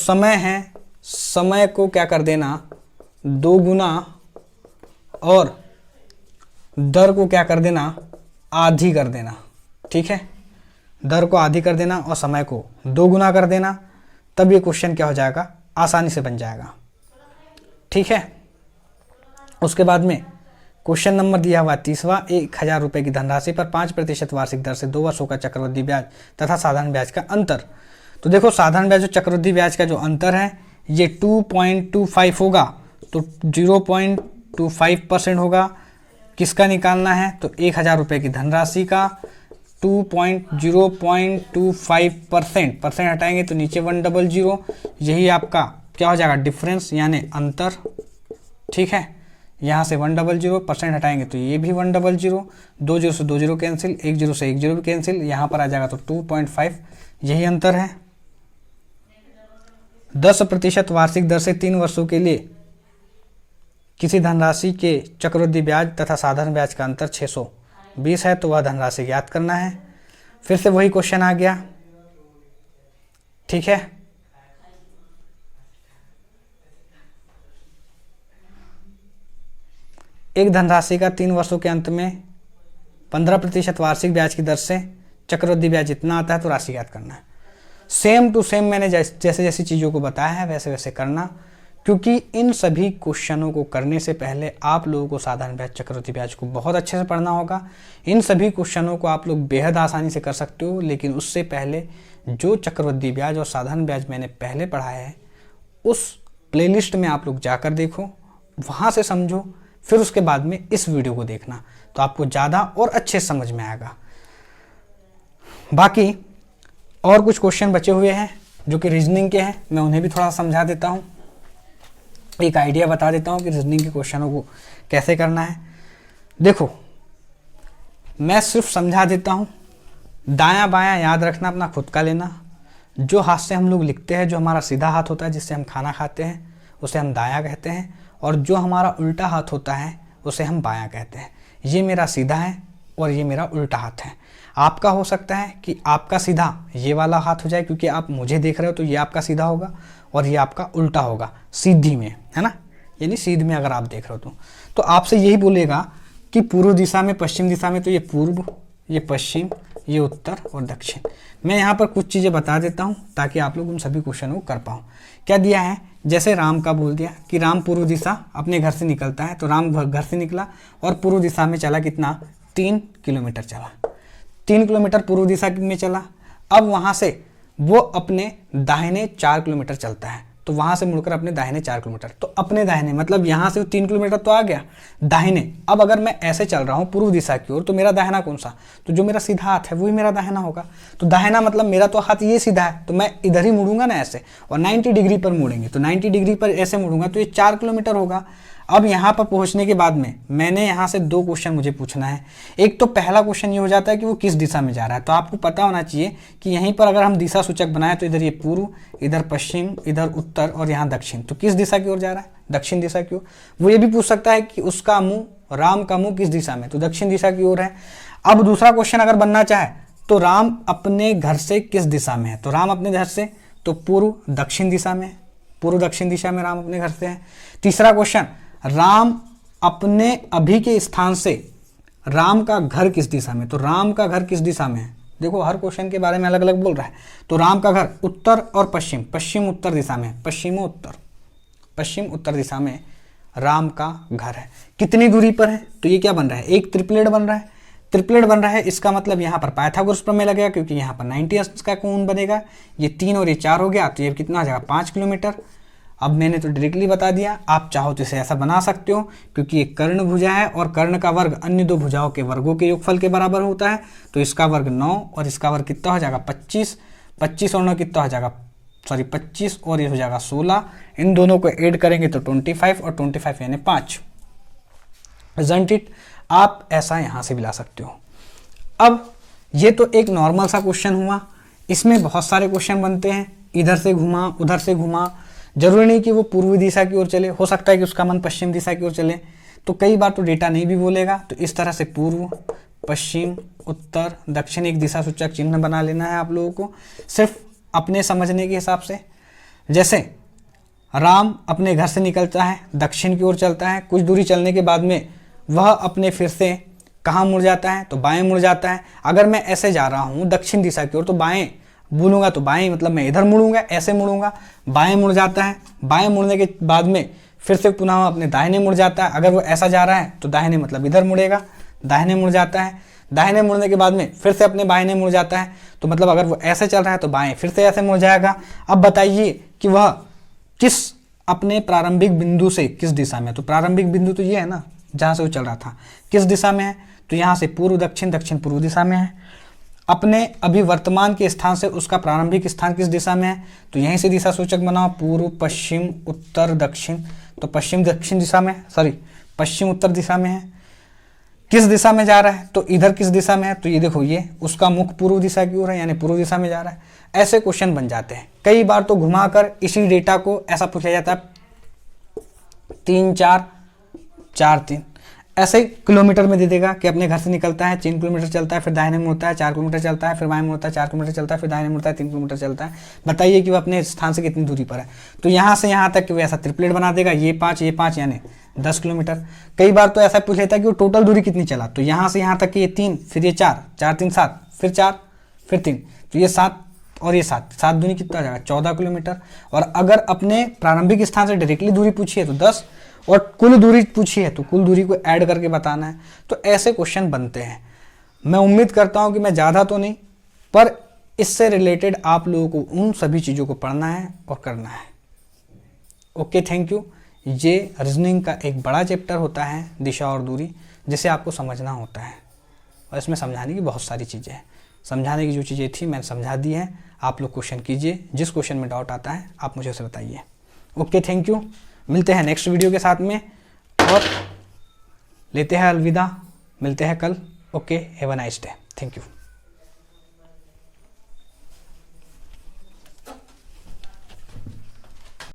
समय है, समय को क्या कर देना 2 गुना और दर को क्या कर देना आधी कर देना। ठीक है, दर को आधी कर देना और समय को 2 गुना कर देना, तब ये क्वेश्चन क्या हो जाएगा, आसानी से बन जाएगा। ठीक है, उसके बाद में क्वेश्चन नंबर दिया हुआ 30वां, 1000 रुपये की धनराशि पर 5% वार्षिक दर से 2 वर्षों का चक्रवृद्धि ब्याज तथा साधारण ब्याज का अंतर। तो देखो साधारण ब्याज और चक्रवृद्धि ब्याज का जो अंतर है ये 2.25 होगा, तो 0.25% होगा। किसका निकालना है, तो 1000 रुपये की धनराशि का 0.25%, परसेंट हटाएंगे तो नीचे 100, यही आपका क्या हो जाएगा डिफरेंस यानी अंतर। ठीक है, यहाँ से 100, परसेंट हटाएंगे तो ये भी 100, 2 0 से 2 0 कैंसिल, 1 0 से 1 0 भी कैंसिल, यहाँ पर आ जाएगा तो 2.5, यही अंतर है। 10% वार्षिक दर से 3 वर्षों के लिए किसी धनराशि के चक्रवृद्धि ब्याज तथा साधारण ब्याज का अंतर 620 है, तो वह धनराशि ज्ञात करना है। फिर से वही क्वेश्चन आ गया। ठीक है, एक धनराशि का 3 वर्षों के अंत में 15% वार्षिक ब्याज की दर से चक्रवृद्धि ब्याज जितना आता है तो राशि ज्ञात करना है। सेम टू सेम मैंने जैसे जैसी चीज़ों को बताया है वैसे वैसे करना, क्योंकि इन सभी क्वेश्चनों को करने से पहले आप लोगों को साधारण ब्याज चक्रवृद्धि ब्याज को बहुत अच्छे से पढ़ना होगा। इन सभी क्वेश्चनों को आप लोग बेहद आसानी से कर सकते हो, लेकिन उससे पहले जो चक्रवृद्धि ब्याज और साधारण ब्याज मैंने पहले पढ़ाया है उस प्लेलिस्ट में आप लोग जाकर देखो, वहाँ से समझो, फिर उसके बाद में इस वीडियो को देखना, तो आपको ज़्यादा और अच्छे समझ में आएगा। बाकी और कुछ क्वेश्चन बचे हुए हैं जो कि रीजनिंग के हैं, मैं उन्हें भी थोड़ा समझा देता हूँ, एक आइडिया बता देता हूँ कि रीजनिंग के क्वेश्चनों को कैसे करना है। देखो मैं सिर्फ समझा देता हूँ, दायां बायां याद रखना, अपना खुद का लेना। जो हाथ से हम लोग लिखते हैं, जो हमारा सीधा हाथ होता है जिससे हम खाना खाते हैं, उसे हम दायां कहते हैं, और जो हमारा उल्टा हाथ होता है उसे हम बायां कहते हैं। ये मेरा सीधा है और ये मेरा उल्टा हाथ है। आपका हो सकता है कि आपका सीधा ये वाला हाथ हो जाए, क्योंकि आप मुझे देख रहे हो तो ये आपका सीधा होगा और ये आपका उल्टा होगा सीधी में, है ना, यानी सीध में अगर आप देख रहे हो तो आपसे यही बोलेगा कि पूर्व दिशा में, पश्चिम दिशा में, तो ये पूर्व, ये पश्चिम, ये उत्तर और दक्षिण। मैं यहाँ पर कुछ चीज़ें बता देता हूँ ताकि आप लोग उन सभी क्वेश्चनों को कर पाओ। क्या दिया है, जैसे राम का बोल दिया कि राम पूर्व दिशा अपने घर से निकलता है, तो राम घर से निकला और पूर्व दिशा में चला, कितना 3 किलोमीटर चला, 3 किलोमीटर पूर्व दिशा में चला। अब वहाँ से वो अपने दाहिने 4 किलोमीटर चलता है, तो वहाँ से मुड़कर अपने दाहिने 4 किलोमीटर, तो अपने दाहिने मतलब यहाँ से 3 किलोमीटर तो आ गया दाहिने। अब अगर मैं ऐसे चल रहा हूँ पूर्व दिशा की ओर, तो मेरा दाहिना कौन सा, तो जो मेरा सीधा हाथ है वही मेरा दाहिना होगा। तो दाहिना मतलब मेरा तो हाथ ये सीधा है, तो मैं इधर ही मुड़ूंगा ना ऐसे, और 90 डिग्री पर मुड़ेंगे, तो 90 डिग्री पर ऐसे मुड़ूंगा तो ये 4 किलोमीटर होगा। अब यहाँ पर पहुँचने के बाद में मैंने यहाँ से 2 क्वेश्चन मुझे पूछना है। एक तो पहला क्वेश्चन ये हो जाता है कि वो किस दिशा में जा रहा है, तो आपको पता होना चाहिए कि यहीं पर अगर हम दिशा सूचक बनाए तो इधर ये पूर्व, इधर पश्चिम, इधर उत्तर और यहाँ दक्षिण, तो किस दिशा की ओर जा रहा है, दक्षिण दिशा की ओर। वो ये भी पूछ सकता है कि उसका मुँह, राम का मुँह किस दिशा में, तो दक्षिण दिशा की ओर है। अब दूसरा क्वेश्चन अगर बनना चाहे तो राम अपने घर से किस दिशा में है, तो राम अपने घर से तो पूर्व दक्षिण दिशा में, पूर्व दक्षिण दिशा में राम अपने घर से है। तीसरा क्वेश्चन, राम अपने अभी के स्थान से, राम का घर किस दिशा में, तो राम का घर किस दिशा में है। देखो हर क्वेश्चन के बारे में अलग अलग बोल रहा है, तो राम का घर उत्तर और पश्चिम, पश्चिम उत्तर दिशा में, पश्चिम उत्तर दिशा में राम का घर है। कितनी दूरी पर है, तो ये क्या बन रहा है, एक ट्रिपलेट बन रहा है। ट्रिपलेट बन रहा है, इसका मतलब यहाँ पर पाइथागोरस प्रमेय लगेगा, क्योंकि यहाँ पर 90 अंश का कोण बनेगा। ये 3 और ये 4 हो गया, तो ये कितना आ जाएगा 5 किलोमीटर। अब मैंने तो डायरेक्टली बता दिया, आप चाहो तो इसे ऐसा बना सकते हो, क्योंकि ये कर्ण भुजा है और कर्ण का वर्ग अन्य 2 भुजाओं के वर्गों के योगफल के बराबर होता है, तो इसका वर्ग 9 और इसका वर्ग कितना हो जाएगा 25, 25 और 9 कितना हो जाएगा, सॉरी 25 और ये हो जाएगा 16, इन दोनों को ऐड करेंगे तो 25 और 25 यानी 5। इजंट इट, आप ऐसा यहाँ से भी ला सकते हो। अब ये तो एक नॉर्मल सा क्वेश्चन हुआ, इसमें बहुत सारे क्वेश्चन बनते हैं, इधर से घुमा उधर से घुमा, जरूरी नहीं कि वो पूर्वी दिशा की ओर चले, हो सकता है कि उसका मन पश्चिम दिशा की ओर चले, तो कई बार तो डेटा नहीं भी बोलेगा, तो इस तरह से पूर्व, पश्चिम, उत्तर, दक्षिण एक दिशा सूचक चिन्ह बना लेना है आप लोगों को, सिर्फ अपने समझने के हिसाब से। जैसे राम अपने घर से निकलता है, दक्षिण की ओर चलता है, कुछ दूरी चलने के बाद में वह अपने फिर से कहाँ मुड़ जाता है, तो बाएं मुड़ जाता है। अगर मैं ऐसे जा रहा हूँ दक्षिण दिशा की ओर तो बाएं बोलूँगा तो बाएं मतलब मैं इधर मुड़ूंगा, ऐसे मुड़ूंगा, बाएं मुड़ जाता है। बाएं मुड़ने के बाद में फिर से पुनः अपने दाहिने मुड़ जाता है। अगर वो ऐसा जा रहा है तो दाहिने मतलब इधर मुड़ेगा, दाहिने मुड़ जाता है। दाहिने मुड़ने के बाद में फिर से अपने बाएं मुड़ जाता है, तो मतलब अगर वो ऐसे चल रहा है तो बाएं फिर से ऐसे मुड़ जाएगा। अब बताइए कि वह किस अपने प्रारंभिक बिंदु से किस दिशा में, तो प्रारंभिक बिंदु तो ये है ना जहाँ से वो चल रहा था, किस दिशा में है, तो यहाँ से पूर्व दक्षिण, दक्षिण पूर्व दिशा में है। अपने अभी वर्तमान के स्थान से उसका प्रारंभिक स्थान किस दिशा में है, तो यहीं से दिशा सूचक बनाओ, पूर्व पश्चिम उत्तर दक्षिण, तो पश्चिम दक्षिण दिशा में, पश्चिम उत्तर दिशा में है। किस दिशा में जा रहा है, तो इधर किस दिशा में है, तो ये देखो ये उसका मुख पूर्व दिशा की ओर है, यानी पूर्व दिशा में जा रहा है। ऐसे क्वेश्चन बन जाते हैं। कई बार तो घुमाकर इसी डेटा को ऐसा पूछा जाता है 3 4 4 3, ऐसे किलोमीटर में दे देगा कि अपने घर से निकलता है 3 किलोमीटर चलता है, फिर दाहिने मुड़ता है 4 किलोमीटर चलता है, फिर बाएं मुड़ता है 4 किलोमीटर चलता है, फिर दाहिने मुड़ता है 3 किलोमीटर चलता है। बताइए कि वो अपने स्थान से कितनी दूरी पर है, तो यहाँ से यहाँ तक कि वो ऐसा ट्रिपलेट बना देगा, ये 5 यानी 10 किलोमीटर। कई बार तो ऐसा पूछ लेता है कि वो टोटल दूरी कितनी चला, तो यहाँ से यहाँ तक कि ये 3, फिर ये 4 3 7, फिर 4 फिर 3, तो ये 7 और ये 7 दूनी कितना जाएगा 14 किलोमीटर। और अगर अपने प्रारंभिक स्थान से डायरेक्टली दूरी पूछी है तो 10, और कुल दूरी पूछी है तो कुल दूरी को ऐड करके बताना है। तो ऐसे क्वेश्चन बनते हैं। मैं उम्मीद करता हूं कि मैं ज़्यादा तो नहीं, पर इससे रिलेटेड आप लोगों को उन सभी चीज़ों को पढ़ना है और करना है। Okay, thank you. ये रीजनिंग का एक बड़ा चैप्टर होता है, दिशा और दूरी, जिसे आपको समझना होता है, और इसमें समझाने की बहुत सारी चीज़ें हैं। समझाने की जो चीज़ें थी मैंने समझा दी है। आप लोग क्वेश्चन कीजिए, जिस क्वेश्चन में डाउट आता है आप मुझे उसे बताइए। Okay, thank you. मिलते हैं नेक्स्ट वीडियो के साथ में और लेते हैं अलविदा, मिलते हैं कल। Okay, have a nice day, thank you.